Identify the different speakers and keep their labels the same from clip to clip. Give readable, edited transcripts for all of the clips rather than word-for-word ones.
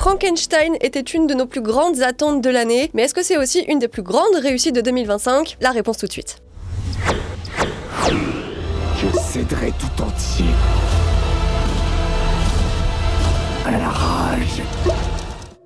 Speaker 1: Frankenstein était une de nos plus grandes attentes de l'année, mais est-ce que c'est aussi une des plus grandes réussites de 2025? La réponse tout de suite.
Speaker 2: Je céderai tout entier à la rage.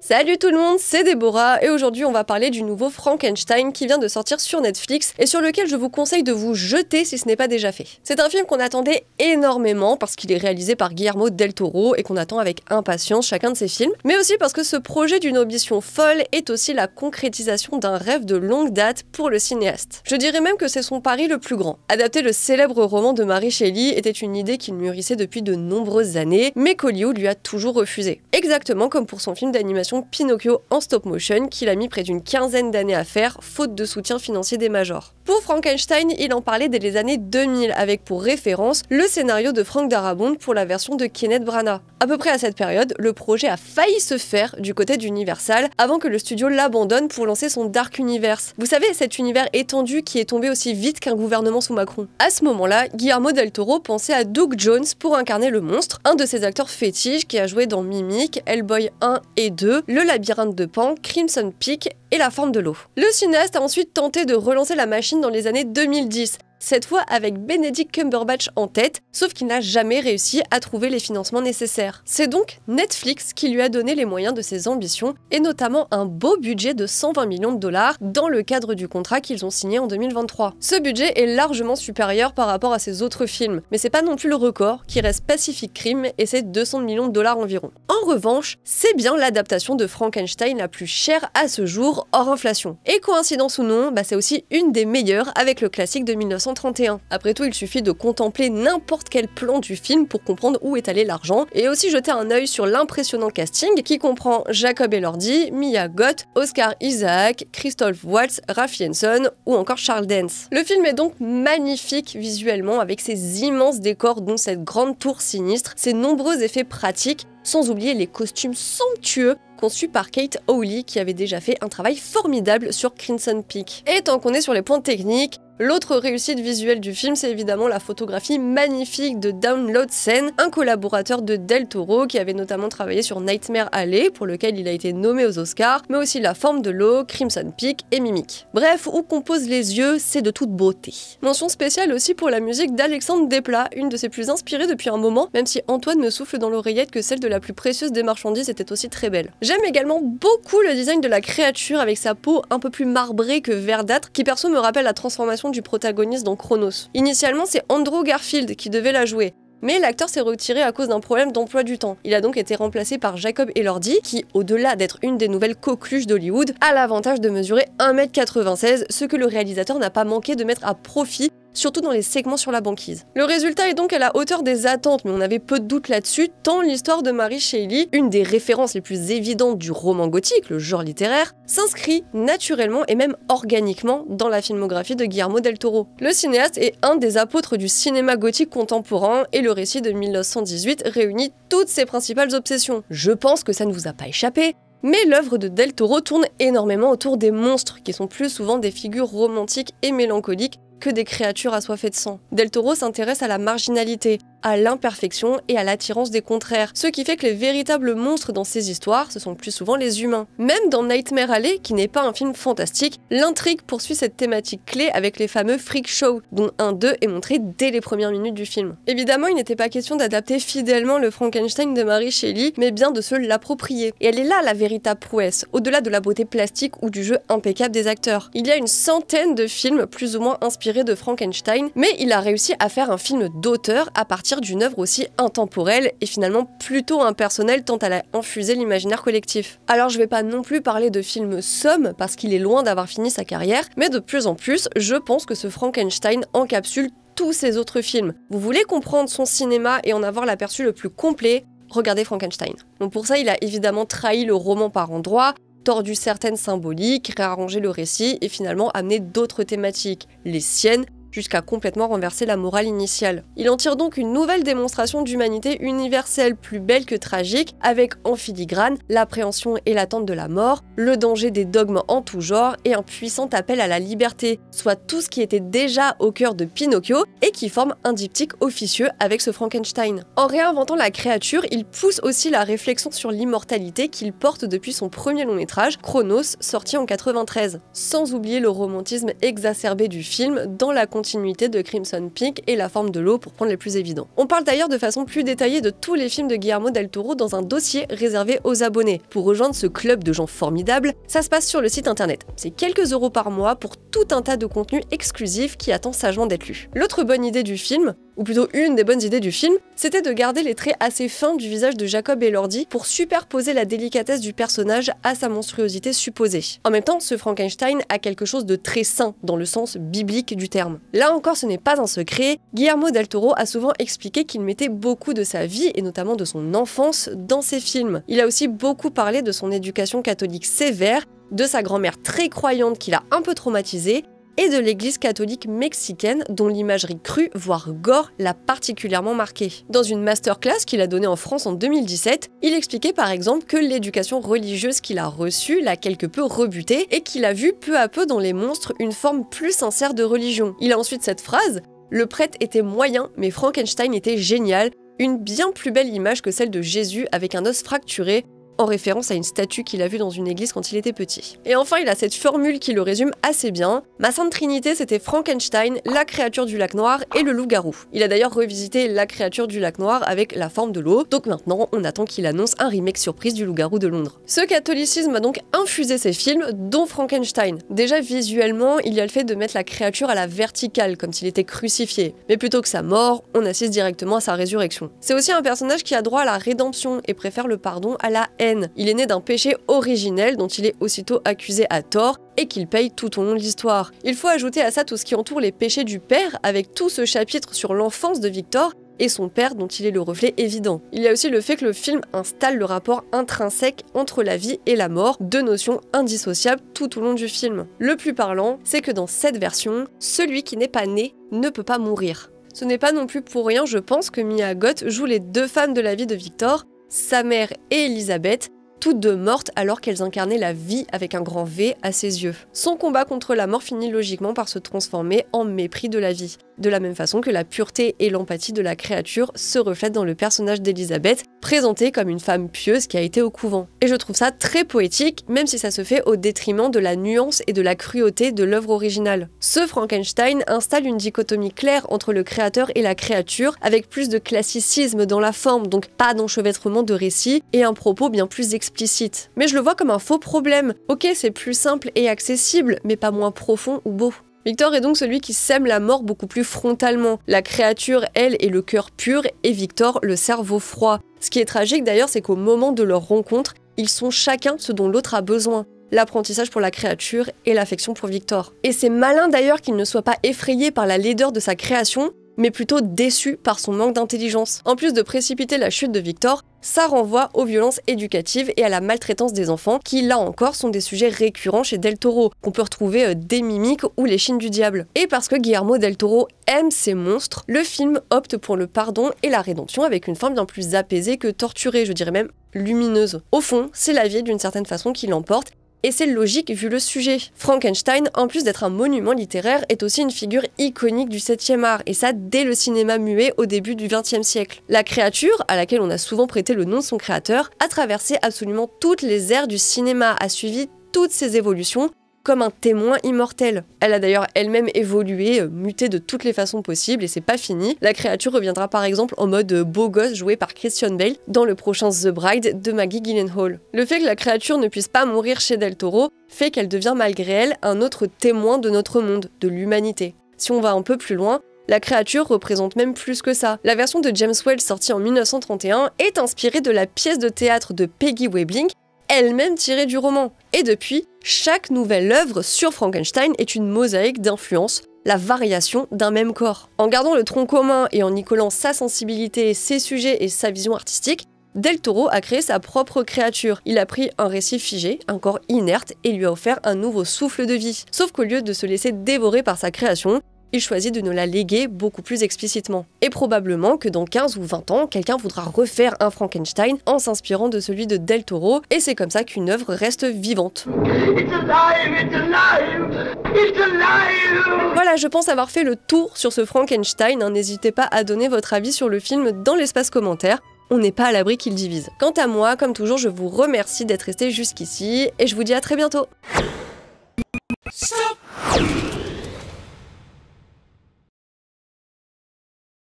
Speaker 1: Salut tout le monde, c'est Déborah et aujourd'hui on va parler du nouveau Frankenstein qui vient de sortir sur Netflix et sur lequel je vous conseille de vous jeter si ce n'est pas déjà fait. C'est un film qu'on attendait énormément parce qu'il est réalisé par Guillermo del Toro et qu'on attend avec impatience chacun de ses films, mais aussi parce que ce projet d'une ambition folle est aussi la concrétisation d'un rêve de longue date pour le cinéaste. Je dirais même que c'est son pari le plus grand. Adapter le célèbre roman de Mary Shelley était une idée qu'il mûrissait depuis de nombreuses années, mais qu'Hollywood lui a toujours refusé. Exactement comme pour son film d'animation Pinocchio en stop motion qu'il a mis près d'une quinzaine d'années à faire, faute de soutien financier des majors. Pour Frankenstein, il en parlait dès les années 2000 avec pour référence le scénario de Frank Darabont pour la version de Kenneth Branagh. À peu près à cette période, le projet a failli se faire du côté d'Universal avant que le studio l'abandonne pour lancer son Dark Universe. Vous savez, cet univers étendu qui est tombé aussi vite qu'un gouvernement sous Macron. À ce moment-là, Guillermo del Toro pensait à Doug Jones pour incarner le monstre, un de ses acteurs fétiches qui a joué dans Mimic, Hellboy 1 et 2, Le Labyrinthe de Pan, Crimson Peak et La Forme de l'eau. Le cinéaste a ensuite tenté de relancer la machine dans les années 2010, cette fois avec Benedict Cumberbatch en tête, sauf qu'il n'a jamais réussi à trouver les financements nécessaires. C'est donc Netflix qui lui a donné les moyens de ses ambitions, et notamment un beau budget de 120 millions de dollars dans le cadre du contrat qu'ils ont signé en 2023. Ce budget est largement supérieur par rapport à ses autres films, mais c'est pas non plus le record, qui reste Pacific Rim et c'est 200 millions de dollars environ. En revanche, c'est bien l'adaptation de Frankenstein la plus chère à ce jour, hors inflation. Et coïncidence ou non, c'est aussi une des meilleures avec le classique de 1931. Après tout, il suffit de contempler n'importe quel plan du film pour comprendre où est allé l'argent, et aussi jeter un œil sur l'impressionnant casting qui comprend Jacob Elordi, Mia Goth, Oscar Isaac, Christoph Waltz, Ralph Jensen ou encore Charles Dance. Le film est donc magnifique visuellement avec ses immenses décors dont cette grande tour sinistre, ses nombreux effets pratiques, sans oublier les costumes somptueux conçus par Kate Hawley qui avait déjà fait un travail formidable sur Crimson Peak. Et tant qu'on est sur les points techniques, l'autre réussite visuelle du film, c'est évidemment la photographie magnifique de Download Sen, un collaborateur de Del Toro qui avait notamment travaillé sur Nightmare Alley, pour lequel il a été nommé aux Oscars, mais aussi La Forme de l'eau, Crimson Peak et Mimic. Bref, où qu'on pose les yeux, c'est de toute beauté. Mention spéciale aussi pour la musique d'Alexandre Desplat, une de ses plus inspirées depuis un moment, même si Antoine me souffle dans l'oreillette que celle de la plus précieuse des marchandises était aussi très belle. J'aime également beaucoup le design de la créature avec sa peau un peu plus marbrée que verdâtre, qui perso me rappelle la transformation du protagoniste dans Chronos. Initialement, c'est Andrew Garfield qui devait la jouer, mais l'acteur s'est retiré à cause d'un problème d'emploi du temps. Il a donc été remplacé par Jacob Elordi, qui, au-delà d'être une des nouvelles coqueluches d'Hollywood, a l'avantage de mesurer 1m96, ce que le réalisateur n'a pas manqué de mettre à profit, surtout dans les segments sur la banquise. Le résultat est donc à la hauteur des attentes, mais on avait peu de doute là-dessus, tant l'histoire de Mary Shelley, une des références les plus évidentes du roman gothique, le genre littéraire, s'inscrit naturellement et même organiquement dans la filmographie de Guillermo del Toro. Le cinéaste est un des apôtres du cinéma gothique contemporain et le récit de 1918 réunit toutes ses principales obsessions. Je pense que ça ne vous a pas échappé, mais l'œuvre de del Toro tourne énormément autour des monstres, qui sont plus souvent des figures romantiques et mélancoliques que des créatures assoiffées de sang. Del Toro s'intéresse à la marginalité, à l'imperfection et à l'attirance des contraires, ce qui fait que les véritables monstres dans ces histoires, ce sont plus souvent les humains. Même dans Nightmare Alley, qui n'est pas un film fantastique, l'intrigue poursuit cette thématique clé avec les fameux freak shows, dont un d'eux est montré dès les premières minutes du film. Évidemment, il n'était pas question d'adapter fidèlement le Frankenstein de Mary Shelley, mais bien de se l'approprier. Et elle est là la véritable prouesse, au-delà de la beauté plastique ou du jeu impeccable des acteurs. Il y a une centaine de films plus ou moins inspirés de Frankenstein, mais il a réussi à faire un film d'auteur à partir d'une œuvre aussi intemporelle et finalement plutôt impersonnelle tant elle a infusé l'imaginaire collectif. Alors je vais pas non plus parler de film somme parce qu'il est loin d'avoir fini sa carrière, mais de plus en plus, je pense que ce Frankenstein encapsule tous ses autres films. Vous voulez comprendre son cinéma et en avoir l'aperçu le plus complet, regardez Frankenstein. Donc pour ça, il a évidemment trahi le roman par endroits, tordu certaines symboliques, réarrangé le récit et finalement amené d'autres thématiques, les siennes, jusqu'à complètement renverser la morale initiale. Il en tire donc une nouvelle démonstration d'humanité universelle, plus belle que tragique, avec en filigrane l'appréhension et l'attente de la mort, le danger des dogmes en tout genre et un puissant appel à la liberté, soit tout ce qui était déjà au cœur de Pinocchio et qui forme un diptyque officieux avec ce Frankenstein. En réinventant la créature, il pousse aussi la réflexion sur l'immortalité qu'il porte depuis son premier long métrage, Chronos, sorti en 93, sans oublier le romantisme exacerbé du film dans la continuité de Crimson Peak et La forme de l'eau pour prendre les plus évidents. On parle d'ailleurs de façon plus détaillée de tous les films de Guillermo del Toro dans un dossier réservé aux abonnés. Pour rejoindre ce club de gens formidables, ça se passe sur le site internet. C'est quelques euros par mois pour tout un tas de contenu exclusif qui attend sagement d'être lu. L'autre bonne idée du film, ou plutôt une des bonnes idées du film, c'était de garder les traits assez fins du visage de Jacob Elordi pour superposer la délicatesse du personnage à sa monstruosité supposée. En même temps, ce Frankenstein a quelque chose de très sain dans le sens biblique du terme. Là encore, ce n'est pas un secret, Guillermo del Toro a souvent expliqué qu'il mettait beaucoup de sa vie, et notamment de son enfance, dans ses films. Il a aussi beaucoup parlé de son éducation catholique sévère, de sa grand-mère très croyante qui l'a un peu traumatisée, et de l'église catholique mexicaine dont l'imagerie crue, voire gore, l'a particulièrement marqué. Dans une masterclass qu'il a donnée en France en 2017, il expliquait par exemple que l'éducation religieuse qu'il a reçue l'a quelque peu rebuté et qu'il a vu peu à peu dans les monstres une forme plus sincère de religion. Il a ensuite cette phrase « Le prêtre était moyen, mais Frankenstein était génial, une bien plus belle image que celle de Jésus avec un os fracturé », en référence à une statue qu'il a vue dans une église quand il était petit. Et enfin, il a cette formule qui le résume assez bien. Ma sainte trinité, c'était Frankenstein, la créature du lac noir et le loup-garou. Il a d'ailleurs revisité la créature du lac noir avec La forme de l'eau, donc maintenant on attend qu'il annonce un remake surprise du loup-garou de Londres. Ce catholicisme a donc infusé ses films, dont Frankenstein. Déjà visuellement, il y a le fait de mettre la créature à la verticale, comme s'il était crucifié. Mais plutôt que sa mort, on assiste directement à sa résurrection. C'est aussi un personnage qui a droit à la rédemption et préfère le pardon à la haine. Il est né d'un péché originel dont il est aussitôt accusé à tort et qu'il paye tout au long de l'histoire. Il faut ajouter à ça tout ce qui entoure les péchés du père, avec tout ce chapitre sur l'enfance de Victor et son père dont il est le reflet évident. Il y a aussi le fait que le film installe le rapport intrinsèque entre la vie et la mort, deux notions indissociables tout au long du film. Le plus parlant, c'est que dans cette version, celui qui n'est pas né ne peut pas mourir. Ce n'est pas non plus pour rien, je pense, que Mia Goth joue les deux femmes de la vie de Victor, sa mère et Elisabeth, toutes deux mortes alors qu'elles incarnaient la vie avec un grand V à ses yeux. Son combat contre la mort finit logiquement par se transformer en mépris de la vie, de la même façon que la pureté et l'empathie de la créature se reflètent dans le personnage d'Elisabeth, présentée comme une femme pieuse qui a été au couvent. Et je trouve ça très poétique, même si ça se fait au détriment de la nuance et de la cruauté de l'œuvre originale. Ce Frankenstein installe une dichotomie claire entre le créateur et la créature, avec plus de classicisme dans la forme, donc pas d'enchevêtrement de récits, et un propos bien plus explicite. Mais je le vois comme un faux problème. Ok, c'est plus simple et accessible, mais pas moins profond ou beau. Victor est donc celui qui sème la mort beaucoup plus frontalement. La créature, elle, est le cœur pur et Victor, le cerveau froid. Ce qui est tragique d'ailleurs, c'est qu'au moment de leur rencontre, ils sont chacun ce dont l'autre a besoin. L'apprentissage pour la créature et l'affection pour Victor. Et c'est malin d'ailleurs qu'il ne soit pas effrayé par la laideur de sa création, mais plutôt déçu par son manque d'intelligence. En plus de précipiter la chute de Victor, ça renvoie aux violences éducatives et à la maltraitance des enfants, qui là encore sont des sujets récurrents chez Del Toro, qu'on peut retrouver des Mimiques ou Les Chines du Diable. Et parce que Guillermo del Toro aime ces monstres, le film opte pour le pardon et la rédemption avec une forme bien plus apaisée que torturée, je dirais même lumineuse. Au fond, c'est la vie d'une certaine façon qui l'emporte, et c'est logique vu le sujet. Frankenstein, en plus d'être un monument littéraire, est aussi une figure iconique du 7e art, et ça dès le cinéma muet au début du 20e siècle. La créature, à laquelle on a souvent prêté le nom de son créateur, a traversé absolument toutes les ères du cinéma, a suivi toutes ses évolutions, comme un témoin immortel. Elle a d'ailleurs elle-même évolué, muté de toutes les façons possibles, et c'est pas fini. La créature reviendra par exemple en mode beau gosse joué par Christian Bale dans le prochain The Bride de Maggie Gyllenhaal. Le fait que la créature ne puisse pas mourir chez Del Toro fait qu'elle devient malgré elle un autre témoin de notre monde, de l'humanité. Si on va un peu plus loin, la créature représente même plus que ça. La version de James Whale sortie en 1931 est inspirée de la pièce de théâtre de Peggy Webling, elle-même tirée du roman. Et depuis, chaque nouvelle œuvre sur Frankenstein est une mosaïque d'influences, la variation d'un même corps. En gardant le tronc commun et en y collant sa sensibilité, ses sujets et sa vision artistique, Del Toro a créé sa propre créature. Il a pris un récit figé, un corps inerte, et lui a offert un nouveau souffle de vie. Sauf qu'au lieu de se laisser dévorer par sa création, il choisit de nous la léguer beaucoup plus explicitement. Et probablement que dans 15 ou 20 ans, quelqu'un voudra refaire un Frankenstein en s'inspirant de celui de Del Toro, et c'est comme ça qu'une œuvre reste vivante.
Speaker 2: It's alive, it's alive, it's alive.
Speaker 1: Voilà, je pense avoir fait le tour sur ce Frankenstein, hein. N'hésitez pas à donner votre avis sur le film dans l'espace commentaire. On n'est pas à l'abri qu'il divise. Quant à moi, comme toujours, je vous remercie d'être resté jusqu'ici, et je vous dis à très bientôt.